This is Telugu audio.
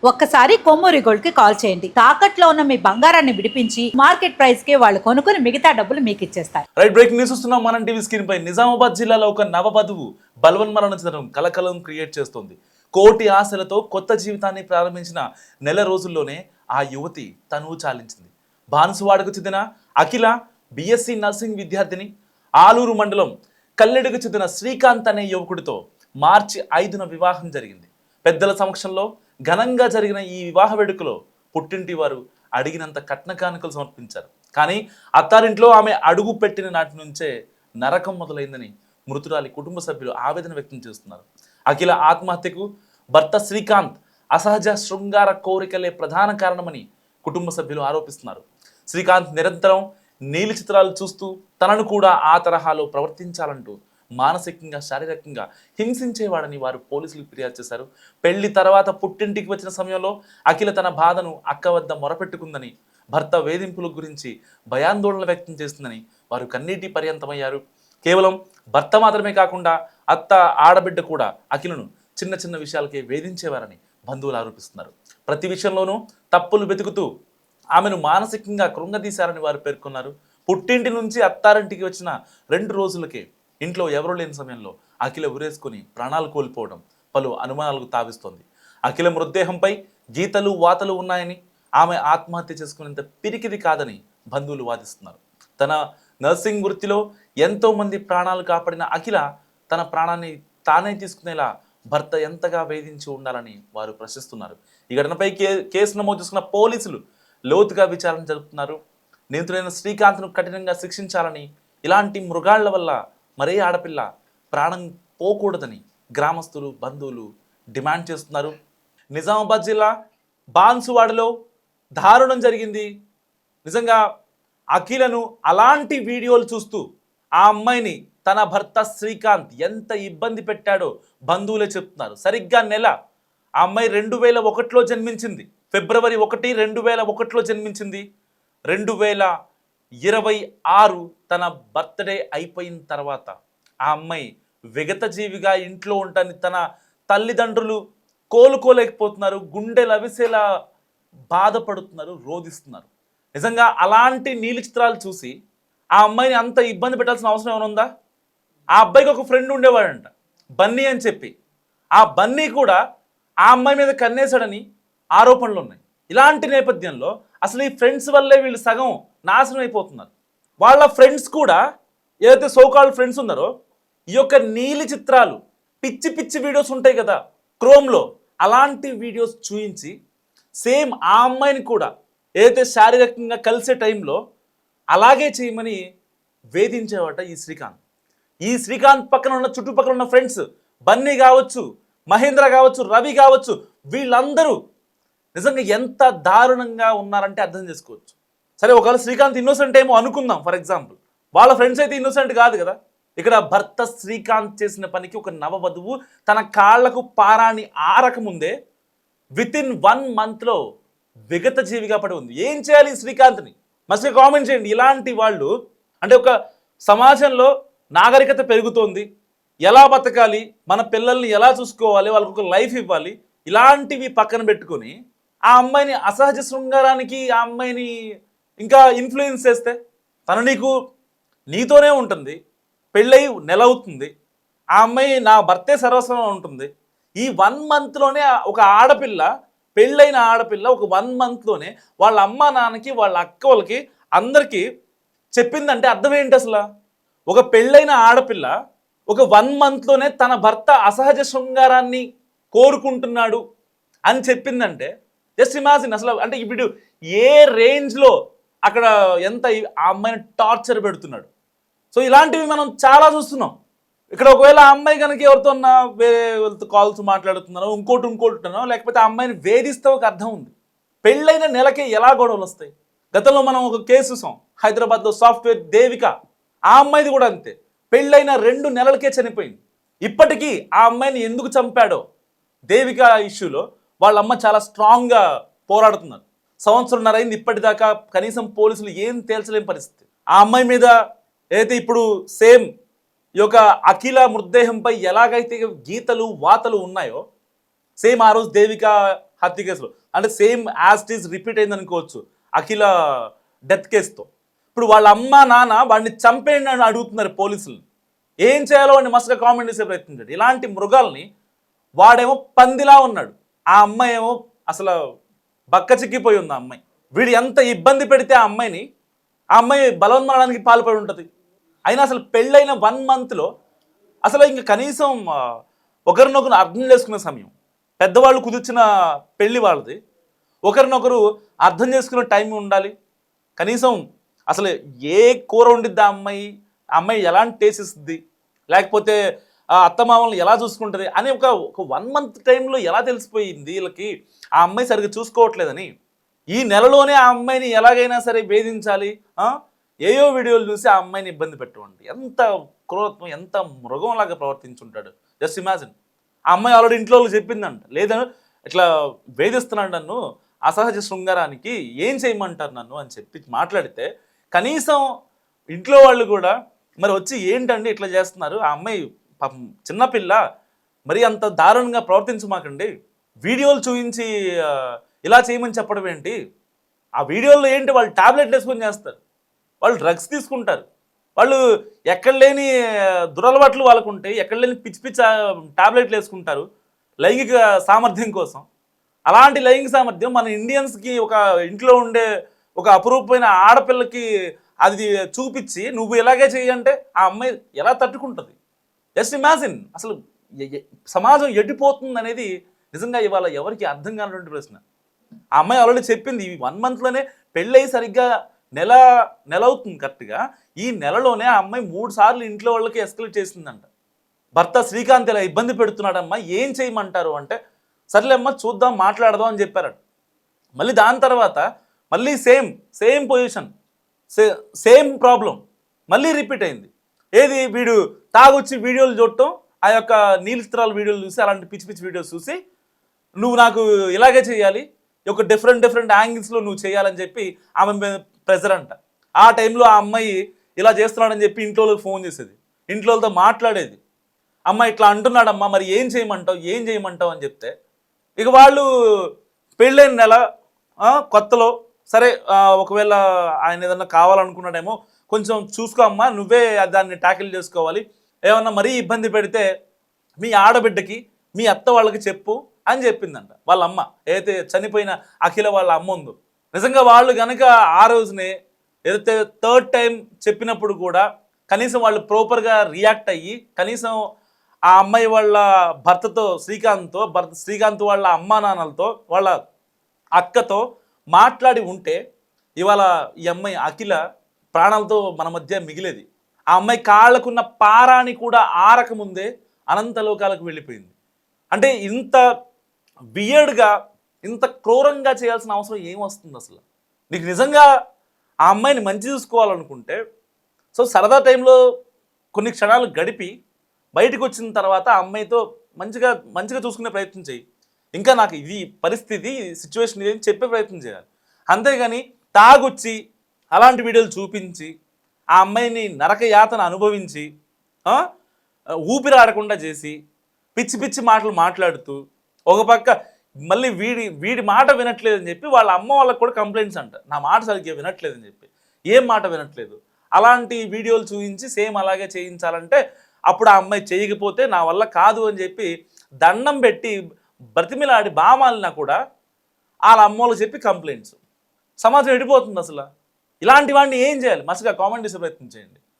ఒక్కసారి కొమ్మూరి గోల్డ్ కి కాల్ చేయండి. తాకట్లో ఉన్న మీ బంగారాన్ని విడిపించి మార్కెట్ ప్రైస్ కి వాళ్ళు కొనుక్కుని మిగతా డబ్బులు మీకు ఇచ్చేస్తారు. రైట్, బ్రేకింగ్ న్యూస్ వస్తున్నాం. మనం టీవీ స్క్రీన్ పై నిజామాబాద్ జిల్లాలో ఒక నవవధువు బలవన్మరణ చెందడం కలకలం క్రియేట్ చేస్తోంది. కోటి ఆశలతో కొత్త జీవితాన్ని ప్రారంభించిన నెల రోజుల్లోనే ఆ యువతి తనువు చాలించింది. బాన్సువాడకు చెందిన అఖిల బిఎస్సి నర్సింగ్ విద్యార్థిని. ఆలూరు మండలం కల్లెడుకు చెందిన శ్రీకాంత్ అనే యువకుడితో మార్చి 5న వివాహం జరిగింది. పెద్దల సమక్షంలో ఘనంగా జరిగిన ఈ వివాహ వేడుకలో పుట్టింటి వారు అడిగినంత కట్న కానుకలు సమర్పించారు. కానీ అత్తారింట్లో ఆమె అడుగు పెట్టిన నాటి నుంచే నరకం మొదలైందని మృతురాలి కుటుంబ సభ్యులు ఆవేదన వ్యక్తం చేస్తున్నారు. అఖిల ఆత్మహత్యకు భర్త శ్రీకాంత్ అసహజ శృంగార కోరికలే ప్రధాన కారణమని కుటుంబ సభ్యులు ఆరోపిస్తున్నారు. శ్రీకాంత్ నిరంతరం నీలి చిత్రాలు చూస్తూ తనను కూడా ఆ తరహాలో ప్రవర్తించాలంటూ మానసికంగా శారీరకంగా హింసించేవాడని వారు పోలీసులకు ఫిర్యాదు చేశారు. పెళ్లి తర్వాత పుట్టింటికి వచ్చిన సమయంలో అఖిల తన బాధను అక్క వద్ద మొరపెట్టుకుందని, భర్త వేధింపుల గురించి భయాందోళన వ్యక్తం చేస్తుందని వారు కన్నీటి పర్యంతమయ్యారు. కేవలం భర్త మాత్రమే కాకుండా అత్త, ఆడబిడ్డ కూడా అఖిలను చిన్న చిన్న విషయాలకే వేధించేవారని బంధువులు ఆరోపిస్తున్నారు. ప్రతి విషయంలోనూ తప్పులు వెతుకుతూ ఆమెను మానసికంగా కృంగదీశారని వారు పేర్కొన్నారు. పుట్టింటి నుంచి అత్తారింటికి వచ్చిన 2 రోజులకే ఇంట్లో ఎవరూ లేని సమయంలో అఖిల ఉరేసుకుని ప్రాణాలు కోల్పోవడం పలు అనుమానాలకు తావిస్తోంది. అఖిల మృతదేహంపై గీతలు వాతలు ఉన్నాయని, ఆమె ఆత్మహత్య చేసుకునేంత పిరికిది కాదని బంధువులు వాదిస్తున్నారు. తన నర్సింగ్ వృత్తిలో ఎంతో మంది ప్రాణాలు కాపాడిన అఖిల తన ప్రాణాన్ని తానే తీసుకునేలా భర్త ఎంతగా వేధించి ఉండాలని వారు ప్రశ్నిస్తున్నారు. ఈ ఘటనపై కేసు నమోదు చేసుకున్న పోలీసులు లోతుగా విచారణ జరుపుతున్నారు. నిందితుడైన శ్రీకాంత్ను కఠినంగా శిక్షించాలని, ఇలాంటి మృగాళ్ల వల్ల మరే ఆడపిల్ల ప్రాణం పోకూడదని గ్రామస్తులు, బంధువులు డిమాండ్ చేస్తున్నారు. నిజామాబాద్ జిల్లా బాన్సువాడలో దారుణం జరిగింది. నిజంగా అఖిలను అలాంటి వీడియోలు చూస్తూ ఆ అమ్మాయిని తన భర్త శ్రీకాంత్ ఎంత ఇబ్బంది పెట్టాడో బంధువులే చెప్తున్నారు. సరిగ్గా నెల ఆ అమ్మాయి 2001లో జన్మించింది. ఫిబ్రవరి 1, 2001లో జన్మించింది. 2026 తన బర్త్డే అయిపోయిన తర్వాత ఆ అమ్మాయి విగత జీవిగా ఇంట్లో ఉంటాని తన తల్లిదండ్రులు కోలుకోలేకపోతున్నారు. గుండెలు అవిసేలా బాధపడుతున్నారు, రోధిస్తున్నారు. నిజంగా అలాంటి నీలి చిత్రాలు చూసి ఆ అమ్మాయిని అంత ఇబ్బంది పెట్టాల్సిన అవసరం ఏమైనా ఉందా? ఆ అబ్బాయికి ఒక ఫ్రెండ్ ఉండేవాడంట, బన్నీ అని చెప్పి. ఆ బన్నీ కూడా ఆ అమ్మాయి మీద కన్నేశాడని ఆరోపణలు ఉన్నాయి. ఇలాంటి నేపథ్యంలో అసలు ఈ ఫ్రెండ్స్ వల్లే వీళ్ళు సగం నాశనం అయిపోతున్నారు. వాళ్ళ ఫ్రెండ్స్ కూడా ఏదైతే సోకాల్డ్ ఫ్రెండ్స్ ఉన్నారో ఈ యొక్క నీలి చిత్రాలు, పిచ్చి పిచ్చి వీడియోస్ ఉంటాయి కదా క్రోమ్లో, అలాంటి వీడియోస్ చూయించి సేమ్ ఆ అమ్మాయిని కూడా ఏదైతే శారీరకంగా కలిసే టైంలో అలాగే చేయమని వేధించేవాట ఈ శ్రీకాంత్. ఈ శ్రీకాంత్ పక్కన ఉన్న చుట్టుపక్కల ఉన్న ఫ్రెండ్స్ బన్నీ కావచ్చు, మహేంద్ర కావచ్చు, రవి కావచ్చు, వీళ్ళందరూ నిజంగా ఎంత దారుణంగా ఉన్నారంటే అర్థం చేసుకోవచ్చు. సరే, ఒకవేళ శ్రీకాంత్ ఇన్నోసెంట్ ఏమో అనుకుందాం ఫర్ ఎగ్జాంపుల్, వాళ్ళ ఫ్రెండ్స్ అయితే ఇన్నోసెంట్ కాదు కదా. ఇక్కడ భర్త శ్రీకాంత్ చేసిన పనికి ఒక నవవధువు తన కాళ్లకు పారాని ఆరకముందే వితిన్ 1 monthలో విగత జీవిగా పడి ఉంది. ఏం చేయాలి ఈ శ్రీకాంత్ని? మస్తు కామెంట్ చేయండి. ఇలాంటి వాళ్ళు అంటే ఒక సమాజంలో నాగరికత పెరుగుతోంది, ఎలా బతకాలి, మన పిల్లల్ని ఎలా చూసుకోవాలి, వాళ్ళకు ఒక లైఫ్ ఇవ్వాలి, ఇలాంటివి పక్కన పెట్టుకొని ఆ అమ్మాయిని అసహజ శృంగారానికి ఆ అమ్మాయిని ఇంకా ఇన్ఫ్లుయెన్స్ చేస్తే తను నీతోనే ఉంటుంది, పెళ్ళై నెల అవుతుంది, ఆ అమ్మాయి నా భర్తే సర్వస్వం ఉంటుంది. ఈ 1 monthలోనే ఒక ఆడపిల్ల, పెళ్ళైన ఆడపిల్ల ఒక 1 monthలోనే వాళ్ళ అమ్మ నాన్నకి, వాళ్ళ అక్క వాళ్ళకి, అందరికీ చెప్పిందంటే అర్థం ఏంటి అసలు? ఒక పెళ్ళైన ఆడపిల్ల ఒక 1 monthలోనే తన భర్త అసహజ శృంగారాన్ని కోరుకుంటున్నాడు అని చెప్పిందంటే జస్ట్ ఇమాజిన్ అసలు. అంటే ఇప్పుడు ఏ రేంజ్లో అక్కడ ఎంత ఆ అమ్మాయిని టార్చర్ పెడుతున్నాడు. సో ఇలాంటివి మనం చాలా చూస్తున్నాం. ఇక్కడ ఒకవేళ ఆ అమ్మాయి కనుక ఎవరితోన్నా వేరే కాల్స్ మాట్లాడుతున్నానో ఇంకోటి లేకపోతే ఆ అమ్మాయిని వేధిస్తే ఒక అర్థం ఉంది. పెళ్ళైన నెలకే ఎలా గొడవలు వస్తాయి? గతంలో మనం ఒక కేసు చూసాం హైదరాబాద్లో, సాఫ్ట్వేర్ దేవిక. ఆ అమ్మాయిది కూడా అంతే, పెళ్ళైన 2 నెలలకే చనిపోయింది. ఇప్పటికీ ఆ అమ్మాయిని ఎందుకు చంపాడో దేవిక ఇష్యూలో వాళ్ళ అమ్మ చాలా స్ట్రాంగ్గా పోరాడుతున్నారు. 1.5 సంవత్సరం అయింది, ఇప్పటిదాకా కనీసం పోలీసులు ఏం తేల్చలేని పరిస్థితి. ఆ అమ్మాయి మీద ఏదైతే ఇప్పుడు సేమ్ ఈ యొక్క అఖిల మృతదేహంపై ఎలాగైతే గీతలు వాతలు ఉన్నాయో సేమ్ ఆ రోజు దేవిక హత్య కేసులో. అంటే same as it is repeat అయింది అనుకోవచ్చు అఖిల డెత్ కేసుతో. ఇప్పుడు వాళ్ళ అమ్మ నాన్న వాడిని చంపేయండి అని అడుగుతున్నారు పోలీసులు. ఏం చేయాలో వాడిని మస్తుగా కామెంట్ చేసే ప్రయత్నించాడు. ఇలాంటి మృగాల్ని వాడేమో పందిలా ఉన్నాడు, ఆ అమ్మాయి ఏమో అసలు బక్క చిక్కిపోయి ఉంది. ఆ అమ్మాయి వీడు ఎంత ఇబ్బంది పెడితే ఆ అమ్మాయి బలవన్మరణానికి పాల్పడి ఉంటుంది. అయినా అసలు పెళ్ళైన 1 monthలో అసలు ఇంకా కనీసం ఒకరినొకరు అర్థం చేసుకునే సమయం, పెద్దవాళ్ళు కుదిర్చిన పెళ్లి వాళ్ళది, ఒకరినొకరు అర్థం చేసుకునే టైం ఉండాలి. కనీసం అసలు ఏ కూర వండిద్ది ఆ అమ్మాయి ఎలాంటి టేస్ట్ ఇస్తుంది, లేకపోతే అత్తమామల్ని ఎలా చూసుకుంటుంది అని ఒక 1 month టైంలో ఎలా తెలిసిపోయింది వీళ్ళకి ఆ అమ్మాయి సరిగ్గా చూసుకోవట్లేదని. ఈ నెలలోనే ఆ అమ్మాయిని ఎలాగైనా సరే వేధించాలి, ఏయో వీడియోలు చూసి ఆ అమ్మాయిని ఇబ్బంది పెట్టండి. ఎంత క్రూరత్వం, ఎంత మృగంలాగా ప్రవర్తించుంటాడు. Just imagine. ఆ అమ్మాయి ఆల్రెడీ ఇంట్లో చెప్పిందంట, లేదా ఇట్లా వేధిస్తున్నాడు నన్ను అసహజ శృంగారానికి, ఏం చేయమంటారు నన్ను అని చెప్పి మాట్లాడితే కనీసం ఇంట్లో వాళ్ళు కూడా మరి వచ్చి ఏంటండి ఇట్లా చేస్తున్నారు, ఆ అమ్మాయి పాపం చిన్నపిల్ల, మరి అంత దారుణంగా ప్రవర్తించమాకండి, వీడియోలు చూపించి ఇలా చేయమని చెప్పడం ఏంటి, ఆ వీడియోలో ఏంటి వాళ్ళు టాబ్లెట్లు వేసుకొని చేస్తారు, వాళ్ళు డ్రగ్స్ తీసుకుంటారు, వాళ్ళు ఎక్కడ లేని దురలవాట్లు వాళ్ళకు ఉంటాయి, ఎక్కడ లేని పిచ్చి పిచ్చి టాబ్లెట్లు వేసుకుంటారు లైంగిక సామర్థ్యం కోసం. అలాంటి లైంగిక సామర్థ్యం మన ఇండియన్స్కి ఒక ఇంట్లో ఉండే ఒక అపురూపమైన ఆడపిల్లకి అది చూపించి నువ్వు ఇలాగే చెయ్యంటే ఆ అమ్మాయి ఎలా తట్టుకుంటుంది. Just imagine. అసలు సమాజం ఎడిపోతుంది అనేది నిజంగా ఇవాళ ఎవరికి అర్థం కానటువంటి ప్రశ్న. ఆ అమ్మాయి ఆల్రెడీ చెప్పింది, ఈ 1 monthలోనే పెళ్ళయి సరిగ్గా నెల అవుతుంది కరెక్ట్గా. ఈ నెలలోనే ఆ అమ్మాయి 3 సార్లు ఇంట్లో వాళ్ళకి ఎస్కలేట్ చేసిందంట. భర్త శ్రీకాంత్ ఇలా ఇబ్బంది పెడుతున్నాడమ్మా, ఏం చేయమంటారు అంటే సర్లే అమ్మ చూద్దాం మాట్లాడదాం అని చెప్పారట. మళ్ళీ దాని తర్వాత మళ్ళీ సేమ్ పొజిషన్, సేమ్ ప్రాబ్లం మళ్ళీ రిపీట్ అయింది. ఏది, వీడు తాగొచ్చి వీడియోలు చూడటం, ఆ యొక్క నీలిచిత్రాల వీడియోలు చూసి, అలాంటి పిచ్చి పిచ్చి వీడియోస్ చూసి నువ్వు నాకు ఇలాగే చేయాలి, ఒక డిఫరెంట్ యాంగిల్స్లో నువ్వు చేయాలని చెప్పి ఆమె మీద ప్రెజర్ అంట. ఆ టైంలో ఆ అమ్మాయి ఇలా చేస్తున్నాడని చెప్పి ఇంట్లోకి ఫోన్ చేసేది, ఇంట్లోతో మాట్లాడేది. అమ్మ ఇట్లా అంటున్నాడమ్మా, మరి ఏం చేయమంటావు అని చెప్తే ఇక వాళ్ళు పెళ్ళైన నెల కొత్తలో సరే ఒకవేళ ఆయన ఏదన్నా కావాలనుకున్నాడేమో కొంచెం చూసుకో అమ్మా, నువ్వే దాన్ని ట్యాకిల్ చేసుకోవాలి, ఏమన్నా మరీ ఇబ్బంది పెడితే మీ ఆడబిడ్డకి మీ అత్త వాళ్ళకి చెప్పు అని చెప్పిందంట వాళ్ళ అమ్మ. ఏదైతే చనిపోయిన అఖిల వాళ్ళ అమ్మ ఉందో, నిజంగా వాళ్ళు కనుక ఆ రోజునే ఏదైతే 3rd time చెప్పినప్పుడు కూడా కనీసం వాళ్ళు ప్రాపర్గా రియాక్ట్ అయ్యి కనీసం ఆ అమ్మాయి వాళ్ళ భర్తతో శ్రీకాంత్ వాళ్ళ అమ్మా నాన్నలతో వాళ్ళ అక్కతో మాట్లాడి ఉంటే ఇవాళ ఈ అమ్మాయి అఖిల ప్రాణాలతో మన మధ్య మిగిలేది. ఆ అమ్మాయి కాళ్ళకున్న పారాని కూడా ఆరకముందే అనంతలోకాలకు వెళ్ళిపోయింది. అంటే ఇంత వియర్డ్గా, ఇంత క్రూరంగా చేయాల్సిన అవసరం ఏమొస్తుంది అసలు? నీకు నిజంగా ఆ అమ్మాయిని మంచి చూసుకోవాలనుకుంటే సరదా టైంలో కొన్ని క్షణాలు గడిపి బయటకు వచ్చిన తర్వాత ఆ అమ్మాయితో మంచిగా చూసుకునే ప్రయత్నం చేయి. ఇంకా నాకు ఇది పరిస్థితి, సిచ్యువేషన్ ఇది అని చెప్పే ప్రయత్నం చేయాలి. అంతేగాని తాగొచ్చి అలాంటి వీడియోలు చూపించి ఆ అమ్మాయిని నరక యాతన అనుభవించి ఊపిరి ఆడకుండా చేసి పిచ్చి పిచ్చి మాటలు మాట్లాడుతూ ఒక పక్క మళ్ళీ వీడి మాట వినట్లేదని చెప్పి వాళ్ళ అమ్మ వాళ్ళకి కూడా కంప్లైంట్స్ అంట, నా మాట సరిగ్గా వినట్లేదని చెప్పి. ఏం మాట వినట్లేదు? అలాంటి వీడియోలు చూపించి సేమ్ అలాగే చేయించాలంటే అప్పుడు ఆ అమ్మాయి చేయకపోతే నా వల్ల కాదు అని చెప్పి దండం పెట్టి బ్రతిమిలాడి బామాలినా కూడా వాళ్ళ అమ్మోళ్ళకి చెప్పి కంప్లైంట్స్. సమాజం ఎడిపోతుంది అసలు. ఇలాంటి వాడిని ఏం చేయాలి? మస్తుగా కామెంట్ చేసే ప్రయత్నం చేయండి.